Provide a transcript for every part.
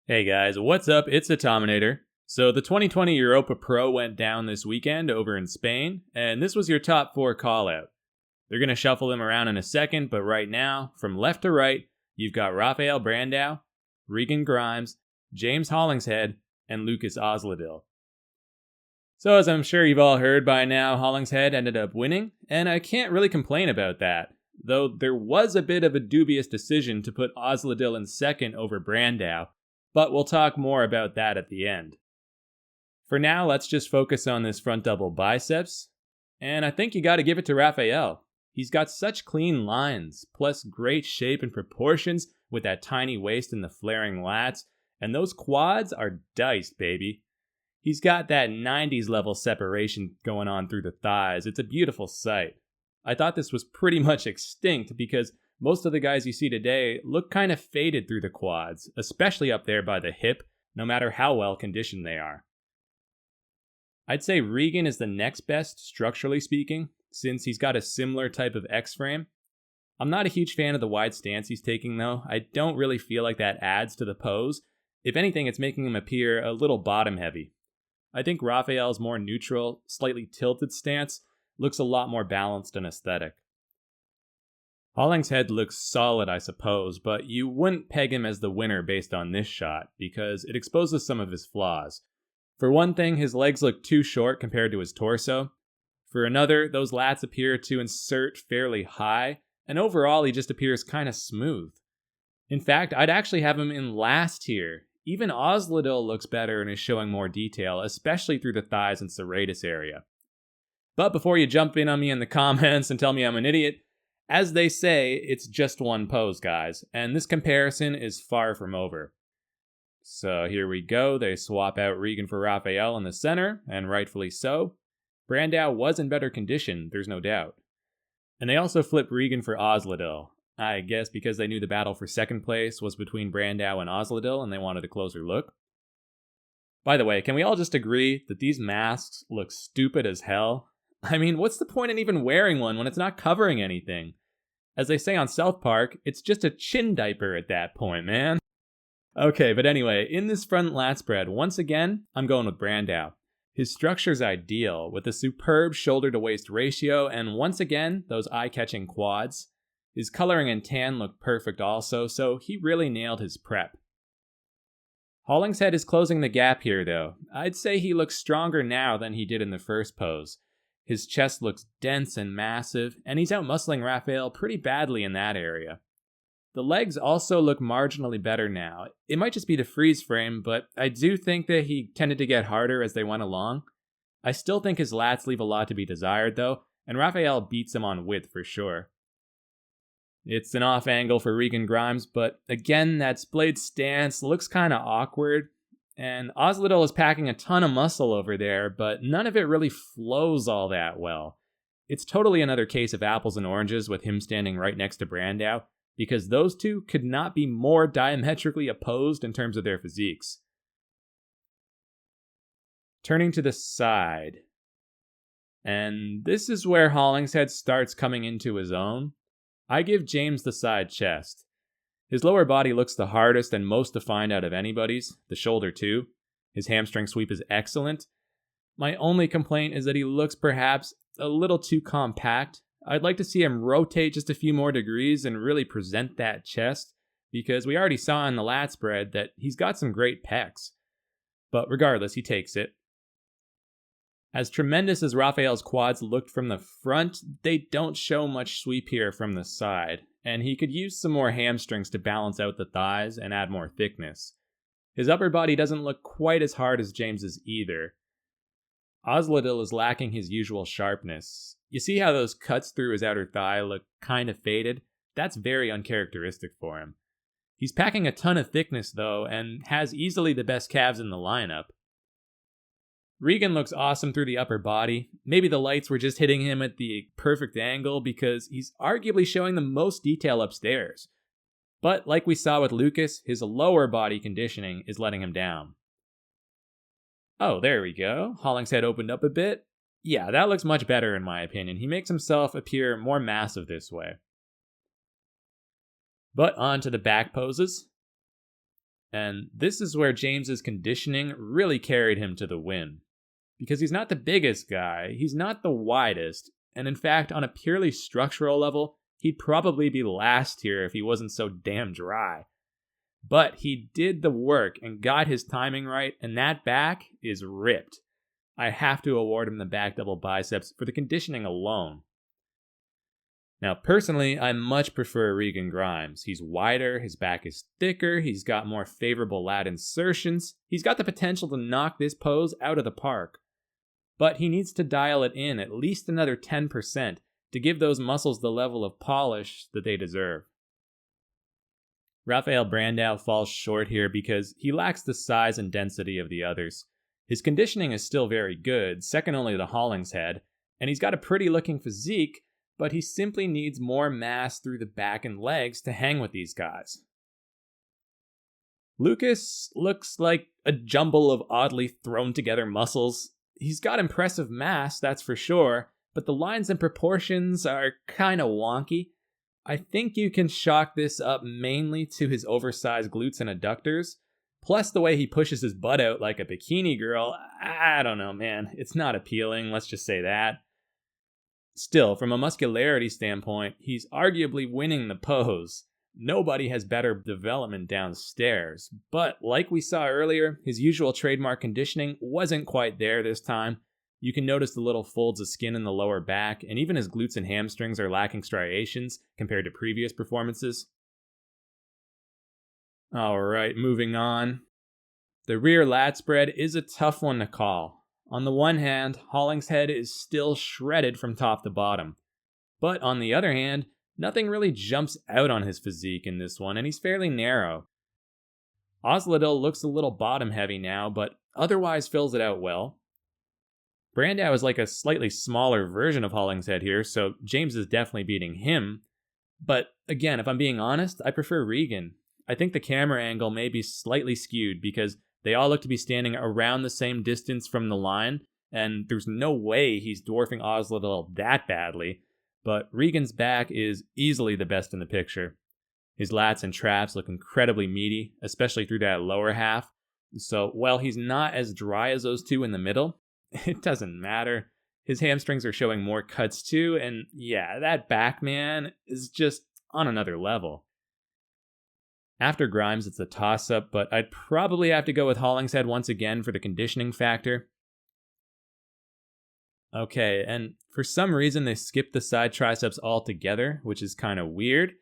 Hey guys, what's up? It's the Tominator. So the 2020 Europa Pro went down this weekend over in Spain, and this was your top 4 callout. They're going to shuffle them around in a second, but right now, from left to right, you've got Rafael Brandao, Regan Grimes, James Hollingshead, and Lukas Osladil. So as I'm sure you've all heard by now, Hollingshead ended up winning, and I can't really complain about that, though there was a bit of a dubious decision to put Osladil in second over Brandao, but we'll talk more about that at the end. For now, let's just focus on this front double biceps, and I think you gotta give it to Raphael. He's got such clean lines, plus great shape and proportions with that tiny waist and the flaring lats, and those quads are diced, baby. He's got that 90s level separation going on through the thighs. It's a beautiful sight. I thought this was pretty much extinct because most of the guys you see today look kind of faded through the quads, especially up there by the hip, no matter how well conditioned they are. I'd say Regan is the next best, structurally speaking, since he's got a similar type of X-frame. I'm not a huge fan of the wide stance he's taking though. I don't really feel like that adds to the pose. If anything, it's making him appear a little bottom heavy. I think Raphael's more neutral, slightly tilted stance looks a lot more balanced and aesthetic. Hollingshead looks solid, I suppose, but you wouldn't peg him as the winner based on this shot, because it exposes some of his flaws. For one thing, his legs look too short compared to his torso. For another, those lats appear to insert fairly high, and overall he just appears kinda smooth. In fact, I'd actually have him in last here. Even Osladil looks better and is showing more detail, especially through the thighs and serratus area. But before you jump in on me in the comments and tell me I'm an idiot, as they say, it's just one pose, guys, and this comparison is far from over. So here we go, they swap out Regan for Raphael in the center, and rightfully so. Brandao was in better condition, there's no doubt. And they also flip Regan for Osladil, I guess because they knew the battle for second place was between Brandao and Osladil and they wanted a closer look. By the way, can we all just agree that these masks look stupid as hell? I mean, what's the point in even wearing one when it's not covering anything? As they say on South Park, it's just a chin diaper at that point, man. Okay, but anyway, in this front lat spread, once again, I'm going with Brandao. His structure's ideal, with a superb shoulder-to-waist ratio, and once again, those eye-catching quads. His coloring and tan look perfect also, so he really nailed his prep. Hollingshead is closing the gap here, though. I'd say he looks stronger now than he did in the first pose. His chest looks dense and massive, and he's outmuscling Raphael pretty badly in that area. The legs also look marginally better now. It might just be the freeze frame, but I do think that he tended to get harder as they went along. I still think his lats leave a lot to be desired though, and Raphael beats him on width for sure. It's an off angle for Regan Grimes, but again, that splayed stance looks kinda awkward, and Osladil is packing a ton of muscle over there, but none of it really flows all that well. It's totally another case of apples and oranges with him standing right next to Brandao, because those two could not be more diametrically opposed in terms of their physiques. Turning to the side. And this is where Hollingshead starts coming into his own. I give James the side chest. His lower body looks the hardest and most defined out of anybody's, the shoulder too. His hamstring sweep is excellent. My only complaint is that he looks perhaps a little too compact. I'd like to see him rotate just a few more degrees and really present that chest, because we already saw in the lat spread that he's got some great pecs. But regardless, he takes it. As tremendous as Raphael's quads looked from the front, they don't show much sweep here from the side, and he could use some more hamstrings to balance out the thighs and add more thickness. His upper body doesn't look quite as hard as James's either. Osladil is lacking his usual sharpness. You see how those cuts through his outer thigh look kind of faded? That's very uncharacteristic for him. He's packing a ton of thickness though, and has easily the best calves in the lineup. Regan looks awesome through the upper body. Maybe the lights were just hitting him at the perfect angle because he's arguably showing the most detail upstairs. But like we saw with Lukas, his lower body conditioning is letting him down. Oh, there we go. Hollingshead opened up a bit. Yeah, that looks much better in my opinion. He makes himself appear more massive this way. But on to the back poses. And this is where James's conditioning really carried him to the win. Because he's not the biggest guy, he's not the widest, and in fact, on a purely structural level, he'd probably be last here if he wasn't so damn dry. But he did the work and got his timing right, and that back is ripped. I have to award him the back double biceps for the conditioning alone. Now, personally, I much prefer Regan Grimes. He's wider, his back is thicker, he's got more favorable lat insertions, he's got the potential to knock this pose out of the park. But he needs to dial it in at least another 10% to give those muscles the level of polish that they deserve. Rafael Brandao falls short here because he lacks the size and density of the others. His conditioning is still very good, second only to Hollingshead, and he's got a pretty looking physique, but he simply needs more mass through the back and legs to hang with these guys. Lukas looks like a jumble of oddly thrown together muscles. He's got impressive mass, that's for sure, but the lines and proportions are kinda wonky. I think you can chalk this up mainly to his oversized glutes and adductors, plus the way he pushes his butt out like a bikini girl. I don't know, man. It's not appealing, let's just say that. Still, from a muscularity standpoint, he's arguably winning the pose. Nobody has better development downstairs, but like we saw earlier, his usual trademark conditioning wasn't quite there this time. You can notice the little folds of skin in the lower back, and even his glutes and hamstrings are lacking striations compared to previous performances. Alright, moving on. The rear lat spread is a tough one to call. On the one hand, Hollingshead is still shredded from top to bottom. But on the other hand, nothing really jumps out on his physique in this one, and he's fairly narrow. Osladil looks a little bottom heavy now, but otherwise fills it out well. Brandao is like a slightly smaller version of Hollingshead here, so James is definitely beating him. But again, if I'm being honest, I prefer Regan. I think the camera angle may be slightly skewed because they all look to be standing around the same distance from the line, and there's no way he's dwarfing Osladil that badly. But Regan's back is easily the best in the picture. His lats and traps look incredibly meaty, especially through that lower half. So while he's not as dry as those two in the middle, it doesn't matter. His hamstrings are showing more cuts too, and yeah, that back, man, is just on another level. After Grimes, it's a toss-up, but I'd probably have to go with Hollingshead once again for the conditioning factor. Okay, and for some reason they skipped the side triceps altogether, which is kind of weird.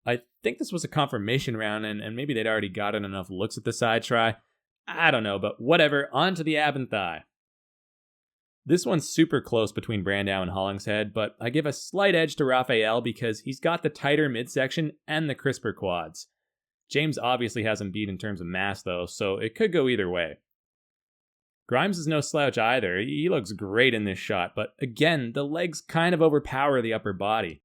I think this was a confirmation round, and maybe they'd already gotten enough looks at the side tri. I don't know, but whatever, on to the ab and thigh. This one's super close between Brandao and Hollingshead, but I give a slight edge to Raphael because he's got the tighter midsection and the crisper quads. James obviously has him beat in terms of mass though, so it could go either way. Grimes is no slouch either. He looks great in this shot, but again, the legs kind of overpower the upper body.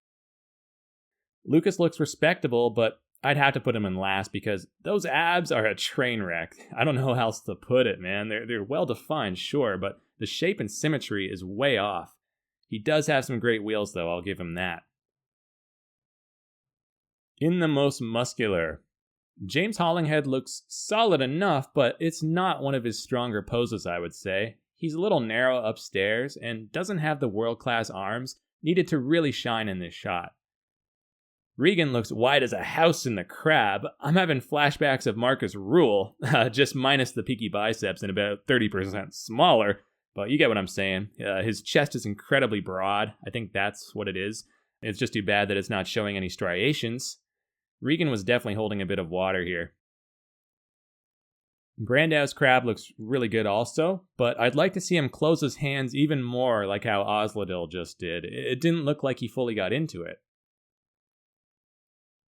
Lukas looks respectable, but I'd have to put him in last because those abs are a train wreck. I don't know how else to put it, man. They're well defined, sure, but the shape and symmetry is way off. He does have some great wheels though, I'll give him that. In the most muscular, James Hollingshead looks solid enough, but it's not one of his stronger poses, I would say. He's a little narrow upstairs and doesn't have the world-class arms needed to really shine in this shot. Regan looks wide as a house in the crab. I'm having flashbacks of Marcus Rule, just minus the peaky biceps and about 30% smaller, but you get what I'm saying. His chest is incredibly broad. I think that's what it is. It's just too bad that it's not showing any striations. Regan was definitely holding a bit of water here. Brandao's crab looks really good also, but I'd like to see him close his hands even more like how Osladil just did. It didn't look like he fully got into it.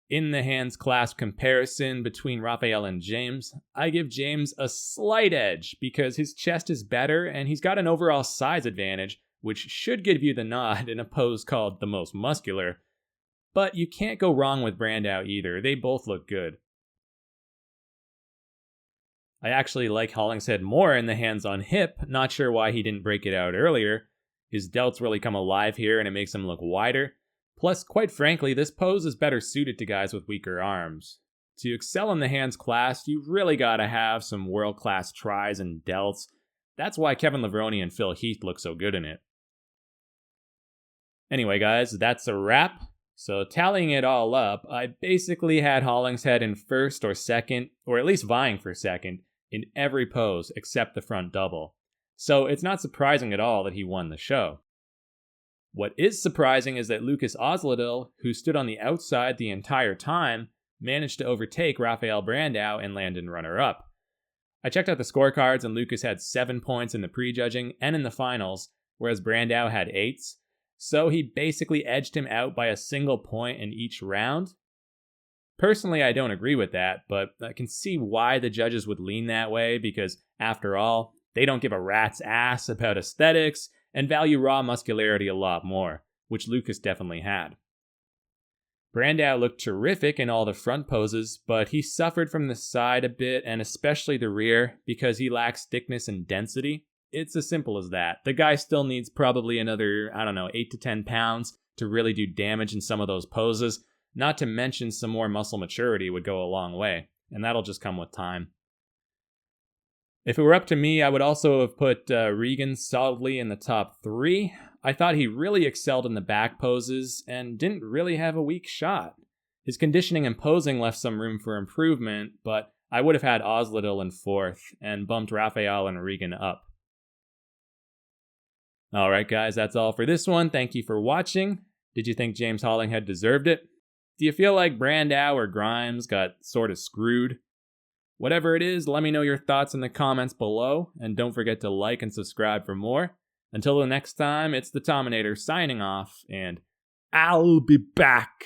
In the hands clasp comparison between Raphael and James, I give James a slight edge because his chest is better and he's got an overall size advantage, which should give you the nod in a pose called the most muscular. But you can't go wrong with Brandao either. They both look good. I actually like Hollingshead more in the hands on hip, not sure why he didn't break it out earlier. His delts really come alive here and it makes him look wider. Plus, quite frankly, this pose is better suited to guys with weaker arms. to excel in the hands class, you really gotta have some world-class tries and delts. That's why Kevin Levrone and Phil Heath look so good in it. Anyway, guys, that's a wrap. So tallying it all up, I basically had Hollingshead in first or second, or at least vying for second, in every pose except the front double. So it's not surprising at all that he won the show. What is surprising is that Lukas Osladil, who stood on the outside the entire time, managed to overtake Rafael Brandao and land in runner-up. I checked out the scorecards and Lukas had 7 points in the prejudging and in the finals, whereas Brandao had 8. So he basically edged him out by a single point in each round. Personally, I don't agree with that, but I can see why the judges would lean that way because, after all, they don't give a rat's ass about aesthetics and value raw muscularity a lot more, which Lukas definitely had. Brandao looked terrific in all the front poses, but he suffered from the side a bit and especially the rear because he lacks thickness and density. It's as simple as that. The guy still needs probably another, 8 to 10 pounds to really do damage in some of those poses, not to mention some more muscle maturity would go a long way, and that'll just come with time. If it were up to me, I would also have put Regan solidly in the top 3. I thought he really excelled in the back poses and didn't really have a weak shot. His conditioning and posing left some room for improvement, but I would have had Osladil in 4th and bumped Raphael and Regan up. Alright guys, that's all for this one. Thank you for watching. Did you think James Hollingshead deserved it? Do you feel like Brandao or Grimes got sort of screwed? Whatever it is, let me know your thoughts in the comments below, and don't forget to like and subscribe for more. Until the next time, it's the Tominator signing off, and I'll be back.